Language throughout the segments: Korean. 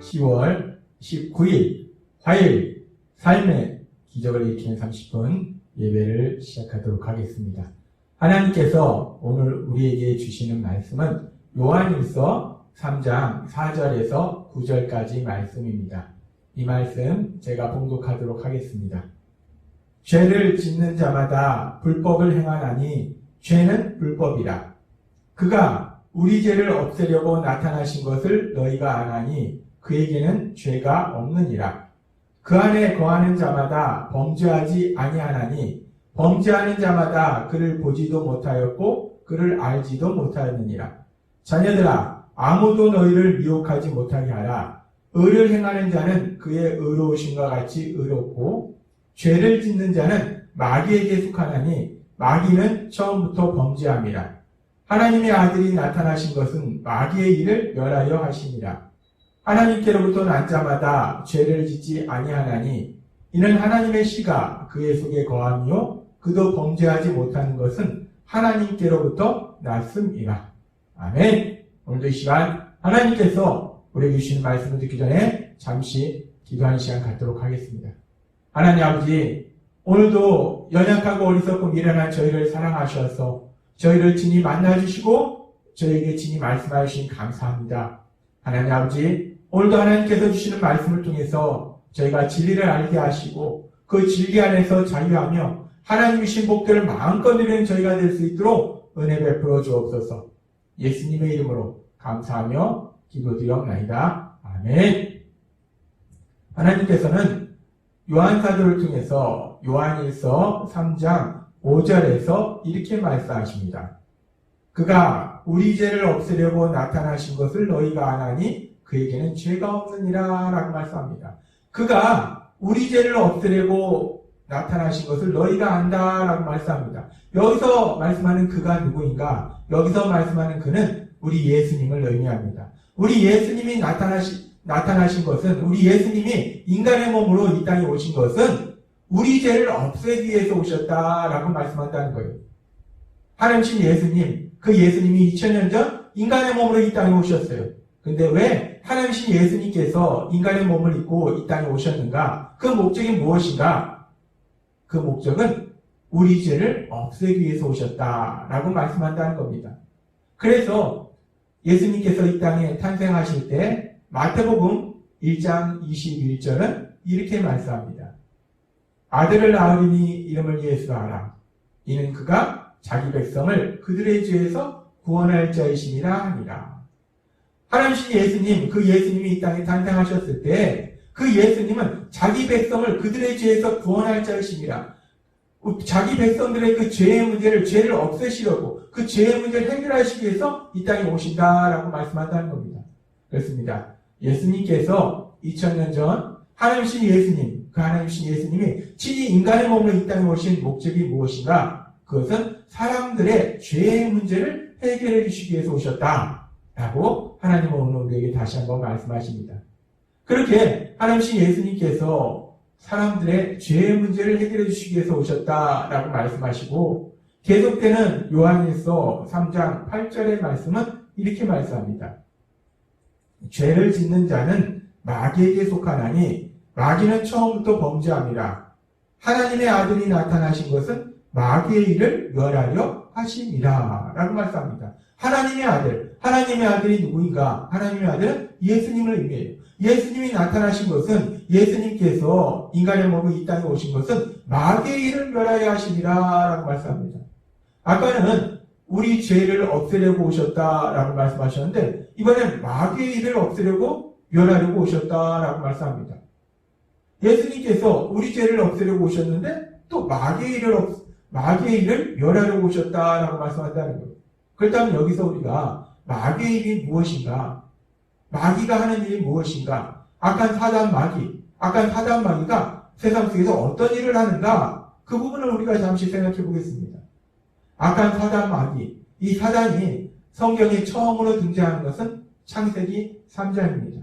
10월 19일 화요일 삶의 기적을 일으키는 30분 예배를 시작하도록 하겠습니다. 하나님께서 오늘 우리에게 주시는 말씀은 요한일서 3장 4절에서 9절까지 말씀입니다. 이 말씀 제가 봉독하도록 하겠습니다. 죄를 짓는 자마다 불법을 행하나니 죄는 불법이라. 그가 우리 죄를 없애려고 나타나신 것을 너희가 아나니 그에게는 죄가 없느니라. 그 안에 거하는 자마다 범죄하지 아니하나니 범죄하는 자마다 그를 보지도 못하였고 그를 알지도 못하였느니라. 자녀들아, 아무도 너희를 미혹하지 못하게 하라. 의를 행하는 자는 그의 의로우심과 같이 의롭고 죄를 짓는 자는 마귀에게 속하나니 마귀는 처음부터 범죄함이라. 하나님의 아들이 나타나신 것은 마귀의 일을 멸하려 하심이라. 하나님께로부터 난 자마다 죄를 짓지 아니하나니 이는 하나님의 씨가 그의 속에 거하며 그도 범죄하지 못하는 것은 하나님께로부터 났음이라. 아멘. 오늘도 이 시간 하나님께서 우리에게 주시는 말씀을 듣기 전에 잠시 기도하는 시간 갖도록 하겠습니다. 하나님 아버지, 오늘도 연약하고 어리석고 미련한 저희를 사랑하셔서 저희를 친히 만나주시고 저희에게 친히 말씀하여 주신 감사합니다. 하나님 아버지, 오늘도 하나님께서 주시는 말씀을 통해서 저희가 진리를 알게 하시고 그 진리 안에서 자유하며 하나님의 신복들을 마음껏 누리는 저희가 될 수 있도록 은혜 베풀어 주옵소서. 예수님의 이름으로 감사하며 기도드리옵나이다. 아멘. 하나님께서는 요한사도를 통해서 요한일서 3장 5절에서 이렇게 말씀하십니다. 그가 우리 죄를 없애려고 나타나신 것을 너희가 아나니 그에게는 죄가 없느니라 라고 말씀합니다. 그가 우리 죄를 없애려고 나타나신 것을 너희가 안다 라고 말씀합니다. 여기서 말씀하는 그가 누구인가? 여기서 말씀하는 그는 우리 예수님을 의미합니다. 우리 예수님이 나타나신 것은, 우리 예수님이 인간의 몸으로 이 땅에 오신 것은 우리 죄를 없애기 위해서 오셨다라고 말씀한다는 거예요. 하나님신 예수님, 그 예수님이 2000년 전 인간의 몸으로 이 땅에 오셨어요. 근데 왜 하나님신 예수님께서 인간의 몸을 입고 이 땅에 오셨는가? 그 목적이 무엇인가? 그 목적은 우리 죄를 없애기 위해서 오셨다라고 말씀한다는 겁니다. 그래서 예수님께서 이 땅에 탄생하실 때 마태복음 1장 21절은 이렇게 말씀합니다. 아들을 낳으리니 이름을 예수라 하라. 이는 그가 자기 백성을 그들의 죄에서 구원할 자이심이라 하니라. 하나님신 예수님, 그 예수님이 이 땅에 탄생하셨을 때 그 예수님은 자기 백성을 그들의 죄에서 구원할 자이심이라. 자기 백성들의 그 죄의 문제를, 죄를 없애시려고 그 죄의 문제를 해결하시기 위해서 이 땅에 오신다라고 말씀한다는 겁니다. 그렇습니다. 예수님께서 2000년 전 하나님신 예수님, 그 하나님신 예수님이 친히 인간의 몸으로 이 땅에 오신 목적이 무엇인가? 그것은 사람들의 죄의 문제를 해결해 주시기 위해서 오셨다라고 하나님은 오늘 우리에게 다시 한번 말씀하십니다. 그렇게 하나님신 예수님께서 사람들의 죄의 문제를 해결해 주시기 위해서 오셨다라고 말씀하시고 계속되는 요한일서 3장 8절의 말씀은 이렇게 말씀합니다. 죄를 짓는 자는 마귀에게 속하나니 마귀는 처음부터 범죄함이라. 하나님의 아들이 나타나신 것은 마귀의 일을 멸하려 하심이라 라고 말씀합니다. 하나님의 아들이 누구인가? 하나님의 아들은 예수님을 의미해요. 예수님이 나타나신 것은, 예수님께서 인간의 몸으로 이 땅에 오신 것은 마귀의 일을 멸하여 하심이라 라고 말씀합니다. 아까는 우리 죄를 없애려고 오셨다라고 말씀하셨는데 이번엔 마귀의 일을 없애려고 멸하려고 오셨다라고 말씀합니다. 예수님께서 우리 죄를 없애려고 오셨는데 또 마귀의 일을 멸하려고 오셨다라고 말씀한다는 거예요. 그렇다면 여기서 우리가 마귀의 일이 무엇인가? 마귀가 하는 일이 무엇인가? 악한 사단 마귀가 세상 속에서 어떤 일을 하는가? 그 부분을 우리가 잠시 생각해 보겠습니다. 악한 사단 마귀, 이 사단이 성경에 처음으로 등장하는 것은 창세기 3장입니다.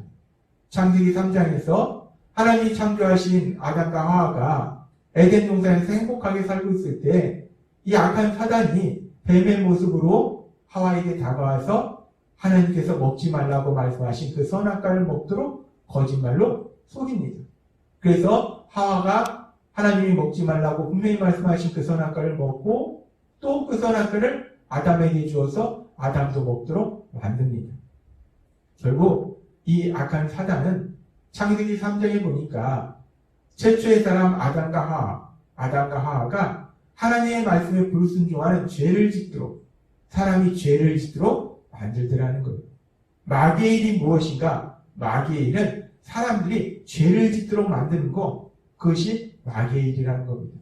창세기 3장에서 하나님이 창조하신 아담과 하와가 에덴 동산에서 행복하게 살고 있을 때 이 악한 사단이 뱀의 모습으로 하와에게 다가와서 하나님께서 먹지 말라고 말씀하신 그 선악과를 먹도록 거짓말로 속입니다. 그래서 하와가 하나님이 먹지 말라고 분명히 말씀하신 그 선악과를 먹고 또 그 선악과를 아담에게 주어서 아담도 먹도록 만듭니다. 결국 이 악한 사단은 창세기 3장에 보니까 최초의 사람 아담과 하와가 하나님의 말씀에 불순종하는 죄를 짓도록 사람이 죄를 짓도록 만들더라는 거예요. 마귀의 일이 무엇인가? 마귀의 일은 사람들이 죄를 짓도록 만드는 것, 그것이 마귀의 일이라는 겁니다.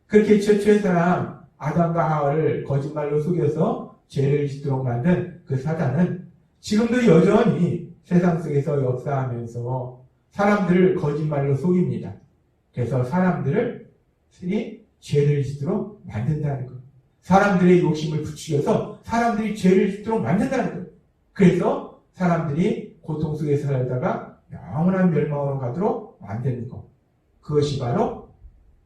그렇게 최초의 사람 아담과 하와를 거짓말로 속여서 죄를 짓도록 만든 그 사단은 지금도 여전히 세상 속에서 역사하면서 사람들을 거짓말로 속입니다. 그래서 사람들을 죄를 짓도록 만든다는 거예요. 사람들의 욕심을 부추겨서 사람들이 죄를 짓도록 만든다는 거예요. 그래서 사람들이 고통 속에 살다가 영원한 멸망으로 가도록 만드는 것. 그것이 바로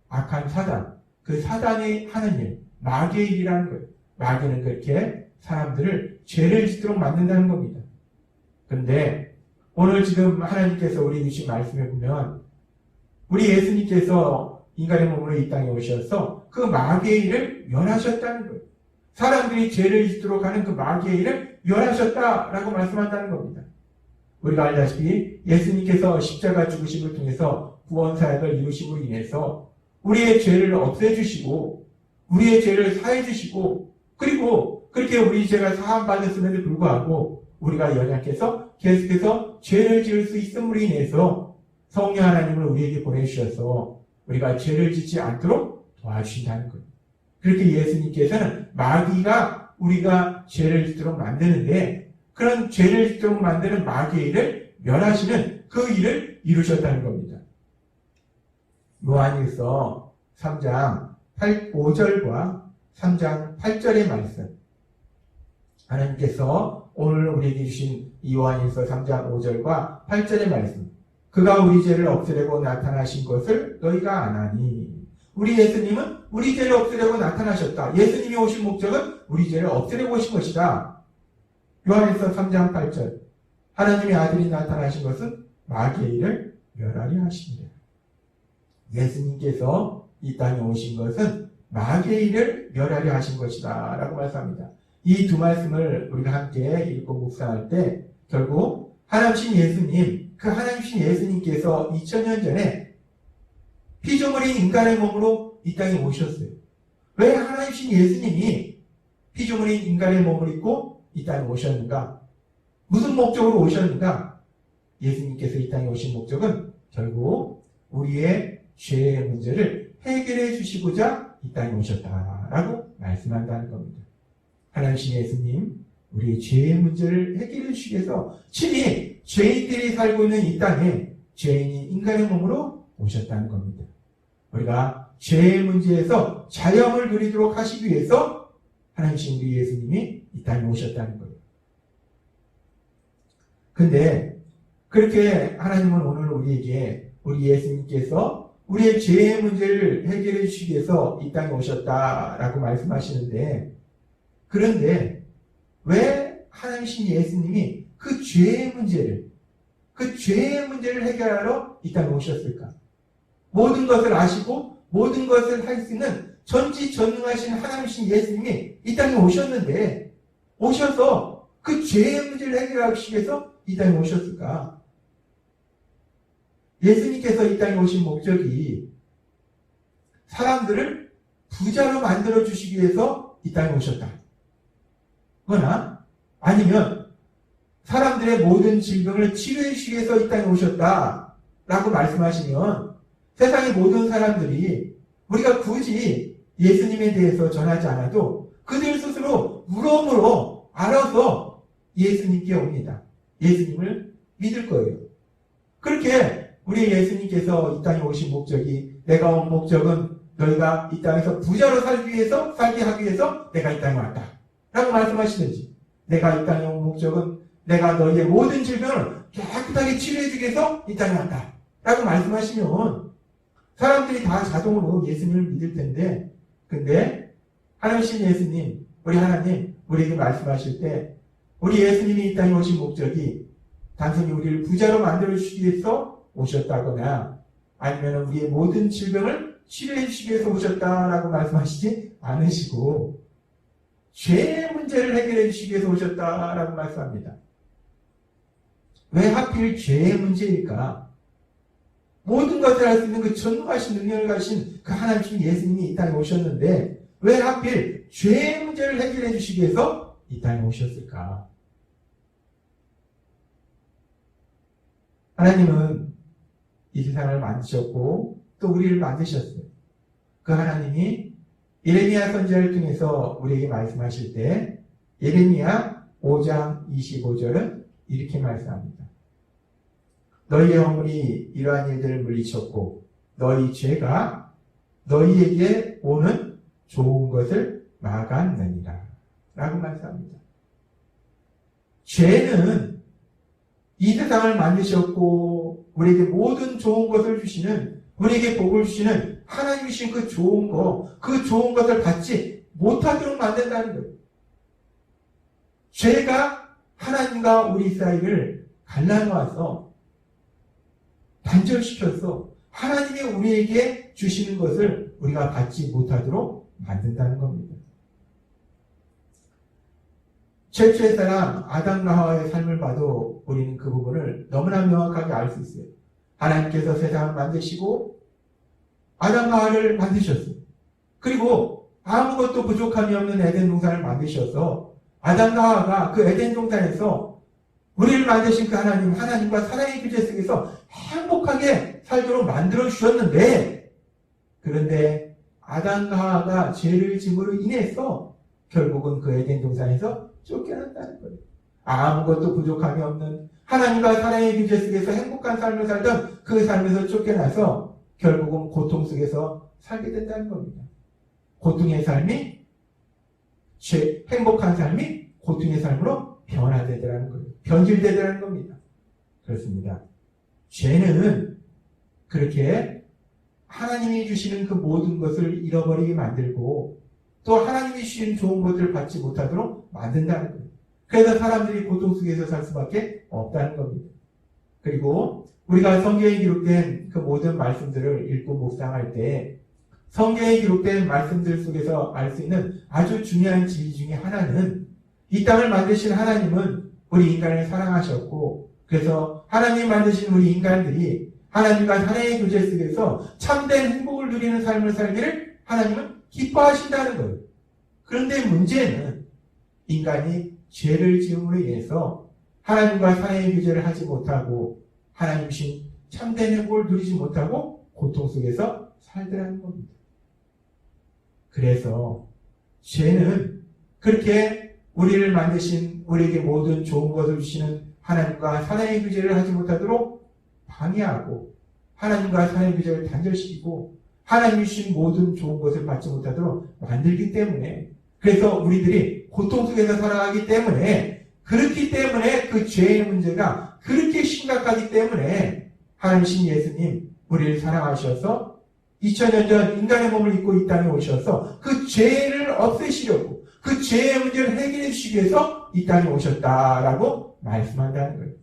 악한 사단, 그 사단이 하는 일, 마귀의 일이라는 거예요. 마귀는 그렇게 사람들을 죄를 짓도록 만든다는 겁니다. 그런데 오늘 지금 하나님께서 우리 주신 말씀에 보면 우리 예수님께서 인간의 몸으로 이 땅에 오셔서 그 마귀의 일을 멸하셨다는 거예요. 사람들이 죄를 짓도록 하는 그 마귀의 일을 멸하셨다라고 말씀한다는 겁니다. 우리가 알다시피 예수님께서 십자가 죽으심을 통해서 구원사역을 이루심으로 인해서 우리의 죄를 없애주시고 우리의 죄를 사해주시고 그리고 그렇게 우리 죄가 사함받았음에도 불구하고 우리가 연약해서 계속해서 죄를 지을 수 있음으로 인해서 성령 하나님을 우리에게 보내주셔서 우리가 죄를 짓지 않도록 도와주신다는 거예요. 그렇게 예수님께서는 마귀가 우리가 죄를 짓도록 만드는데 그런 죄를 짓도록 만드는 마귀의 일을 멸하시는 그 일을 이루셨다는 겁니다. 요한일서 3장 5절과 3장 8절의 말씀 하나님께서 오늘 우리에게 주신 요한일서 3장 5절과 8절의 말씀 그가 우리 죄를 없애려고 나타나신 것을 너희가 아나니 우리 예수님은 우리 죄를 없애려고 나타나셨다. 예수님이 오신 목적은 우리 죄를 없애려고 오신 것이다. 요한일서 3장 8절 하나님의 아들이 나타나신 것은 마귀의 일을 멸하려 하십니다. 예수님께서 이 땅에 오신 것은 마귀의 일을 멸하려 하신 것이다 라고 말씀합니다. 이 두 말씀을 우리가 함께 읽고 묵상할 때 결국 하나님이신 예수님, 그 하나님이신 예수님께서 2000년 전에 피조물인 인간의 몸으로 이 땅에 오셨어요. 왜 하나님이신 예수님이 피조물인 인간의 몸을 입고 이 땅에 오셨는가? 무슨 목적으로 오셨는가? 예수님께서 이 땅에 오신 목적은 결국 우리의 죄의 문제를 해결해 주시고자 이 땅에 오셨다라고 말씀한다는 겁니다. 하나님이신 예수님, 우리의 죄의 문제를 해결해 주시기 위해서 친히 죄인들이 살고 있는 이 땅에 죄인인 인간의 몸으로 오셨다는 겁니다. 우리가 죄의 문제에서 자유함을 누리도록 하시기 위해서 하나님이신 우리 예수님이 이 땅에 오셨다는 거예요. 근데 그렇게 하나님은 오늘 우리에게 우리 예수님께서 우리의 죄의 문제를 해결해 주시기 위해서 이 땅에 오셨다라고 말씀하시는데 그런데 왜 하나님이신 예수님이 그 죄의 문제를 해결하러 이 땅에 오셨을까? 모든 것을 아시고 모든 것을 할 수 있는 전지전능하신 하나님이신 예수님이 이 땅에 오셨는데 오셔서 그 죄의 문제를 해결하기 위해서 이 땅에 오셨을까? 예수님께서 이 땅에 오신 목적이 사람들을 부자로 만들어 주시기 위해서 이 땅에 오셨다. 거나 아니면 사람들의 모든 질병을 치료해 주시기 위해서 이 땅에 오셨다라고 말씀하시면 세상의 모든 사람들이 우리가 굳이 예수님에 대해서 전하지 않아도 그들 스스로 물어물어 알아서 예수님께 옵니다. 예수님을 믿을 거예요. 그렇게 우리 예수님께서 이 땅에 오신 목적이 내가 온 목적은 너희가 이 땅에서 부자로 살게 하기 위해서 내가 이 땅에 왔다. 라고 말씀하시든지 내가 이 땅에 온 목적은 내가 너희의 모든 질병을 깨끗하게 치료해주기 위해서 이 땅에 왔다. 라고 말씀하시면 사람들이 다 자동으로 예수님을 믿을 텐데 근데 하나님이신 예수님, 우리 하나님 우리에게 말씀하실 때 우리 예수님이 이 땅에 오신 목적이 단순히 우리를 부자로 만들어주시기 위해서 오셨다거나 아니면 우리의 모든 질병을 치료해 주시기 위해서 오셨다라고 말씀하시지 않으시고 죄의 문제를 해결해 주시기 위해서 오셨다라고 말씀합니다. 왜 하필 죄의 문제일까? 모든 것을 할 수 있는 그 전무하신 능력을 가신 그 하나님 예수님이 이 땅에 오셨는데 왜 하필 죄의 문제를 해결해 주시기 위해서 이 땅에 오셨을까? 하나님은 이 세상을 만드셨고 또 우리를 만드셨어요. 그 하나님이 예레미야 선지자를 통해서 우리에게 말씀하실 때 예레미야 5장 25절은 이렇게 말씀합니다. 너희의 허물이 이러한 일들을 물리쳤고 너희 죄가 너희에게 오는 좋은 것을 막았느니라 라고 말씀합니다. 죄는 이 세상을 만드셨고 우리에게 모든 좋은 것을 주시는 우리에게 복을 주시는 하나님이 주신 그 좋은 것을 받지 못하도록 만든다는 거예요. 죄가 하나님과 우리 사이를 갈라놓아서 단절시켜서 하나님이 우리에게 주시는 것을 우리가 받지 못하도록 만든다는 겁니다. 최초의 사람 아담과 하와의 삶을 봐도 우리는 그 부분을 너무나 명확하게 알 수 있어요. 하나님께서 세상을 만드시고 아담과 하와를 만드셨어요. 그리고 아무것도 부족함이 없는 에덴 동산을 만드셔서 아담과 하와가 그 에덴 동산에서 우리를 만드신 그 하나님과 사랑의 교제 속에서 행복하게 살도록 만들어 주셨는데 그런데 아담과 하와가 죄를 지음으로 인해서 결국은 그 에덴 동산에서 쫓겨났다는 거예요. 아무것도 부족함이 없는 하나님과 사랑의 교제 속에서 행복한 삶을 살던 그 삶에서 쫓겨나서 결국은 고통 속에서 살게 된다는 겁니다. 고통의 삶이 행복한 삶이 고통의 삶으로 변화되더라는 거예요. 변질되더라는 겁니다. 그렇습니다. 죄는 그렇게 하나님이 주시는 그 모든 것을 잃어버리게 만들고 또 하나님이 주신 좋은 것들을 받지 못하도록 만든다는 거예요. 그래서 사람들이 고통 속에서 살 수밖에 없다는 겁니다. 그리고 우리가 성경에 기록된 그 모든 말씀들을 읽고 묵상할 때 성경에 기록된 말씀들 속에서 알 수 있는 아주 중요한 진리 중에 하나는 이 땅을 만드신 하나님은 우리 인간을 사랑하셨고 그래서 하나님 만드신 우리 인간들이 하나님과 사랑의 교제 속에서 참된 행복을 누리는 삶을 살기를 하나님은 기뻐하신다는 거예요. 그런데 문제는 인간이 죄를 지음으로 인해서 하나님과 사랑의 교제를 하지 못하고 하나님이신 참된 행복을 누리지 못하고 고통 속에서 살더라는 겁니다. 그래서 죄는 그렇게 우리를 만드신 우리에게 모든 좋은 것을 주시는 하나님과 사랑의 교제를 하지 못하도록 방해하고 하나님과 사랑의 교제를 단절시키고 하나님이 주신 모든 좋은 것을 받지 못하도록 만들기 때문에 그래서 우리들이 고통 속에서 살아가기 때문에 그렇기 때문에 그 죄의 문제가 그렇게 심각하기 때문에 하나님이신 예수님 우리를 사랑하셔서 2000년 전 인간의 몸을 입고 이 땅에 오셔서 그 죄를 없애시려고 그 죄의 문제를 해결해 주시기 위해서 이 땅에 오셨다라고 말씀한다는 거예요.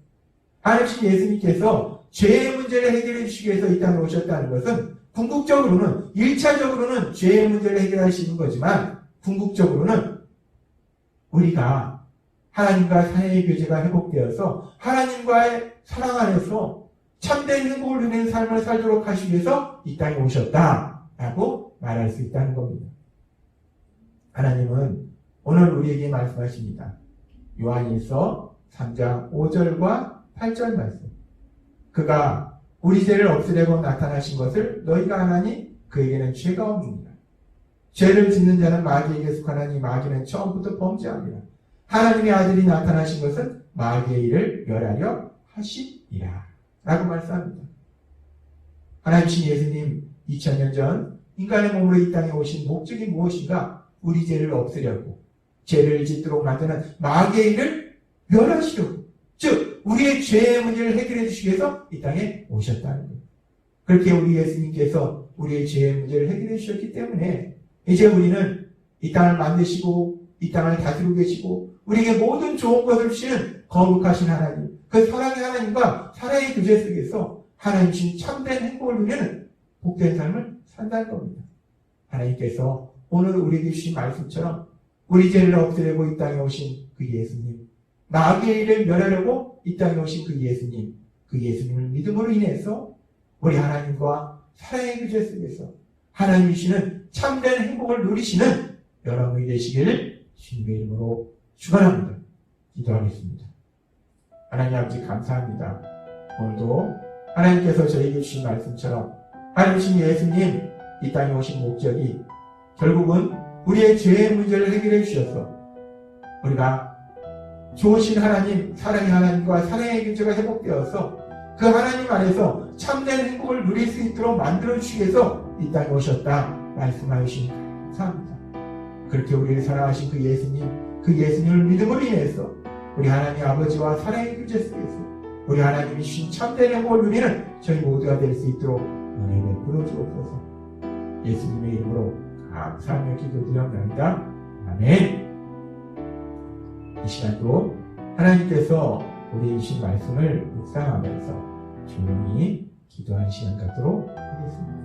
하나님이신 예수님께서 죄의 문제를 해결해 주시기 위해서 이 땅에 오셨다는 것은 궁극적으로는 1차적으로는 죄의 문제를 해결하시는 거지만 궁극적으로는 우리가 하나님과 사랑의 교제가 회복되어서 하나님과의 사랑 안에서 참된 행복을 누리는 삶을 살도록 하시기 위해서 이 땅에 오셨다라고 말할 수 있다는 겁니다. 하나님은 오늘 우리에게 말씀하십니다. 요한일서 3장 5절과 8절 말씀. 그가 우리 죄를 없애려고 나타나신 것을 너희가 아나니 그에게는 죄가 없느니라. 죄를 짓는 자는 마귀에게 속하나니 마귀는 처음부터 범죄합니다. 하나님의 아들이 나타나신 것은 마귀의 일을 멸하려 하심이라 라고 말씀합니다. 하나님이신 예수님 2000년 전 인간의 몸으로 이 땅에 오신 목적이 무엇인가? 우리 죄를 없애려고 죄를 짓도록 만드는 마귀의 일을 멸하시려고 즉 우리의 죄의 문제를 해결해 주시기 위해서 이 땅에 오셨다는 거예요. 그렇게 우리 예수님께서 우리의 죄의 문제를 해결해 주셨기 때문에 이제 우리는 이 땅을 만드시고 이 땅을 다스리고 계시고 우리에게 모든 좋은 것을 주시는 거룩하신 하나님, 그 사랑의 하나님과 사랑의 교제 속에서 하나님 주신 참된 행복을 누리는 복된 삶을 산다는 겁니다. 하나님께서 오늘 우리에게 주신 말씀처럼 우리 죄를 없애려고 이 땅에 오신 그 예수님, 마귀의 일을 멸하려고 이 땅에 오신 그 예수님, 그 예수님을 믿음으로 인해서 우리 하나님과 사랑의 교제 속에서 하나님이 주시는 참된 행복을 누리시는 여러분이 되시기를 주님의 이름으로 축원합니다. 기도하겠습니다. 하나님 아버지 감사합니다. 오늘도 하나님께서 저에게 주신 말씀처럼 하나님 주신 예수님 이 땅에 오신 목적이 결국은 우리의 죄의 문제를 해결해 주셔서 우리가 좋으신 하나님, 사랑의 하나님과 사랑의 교제가 회복되어서 그 하나님 안에서 참된 행복을 누릴 수 있도록 만들어 주시기 위해서 이 땅에 오셨다 말씀하신 감사합니다. 그렇게 우리를 사랑하신 그 예수님을 믿음으로 인해서 우리 하나님 아버지와 사랑의 교제 속에서 우리 하나님이 주신 참된 행복을 누리는 저희 모두가 될 수 있도록 은혜 베풀어 주옵소서. 예수님의 이름으로 감사하며 기도드립니다. 아멘. 이 시간도 하나님께서 우리에게 주신 말씀을 묵상하면서 조용히 기도한 시간 갖도록 하겠습니다.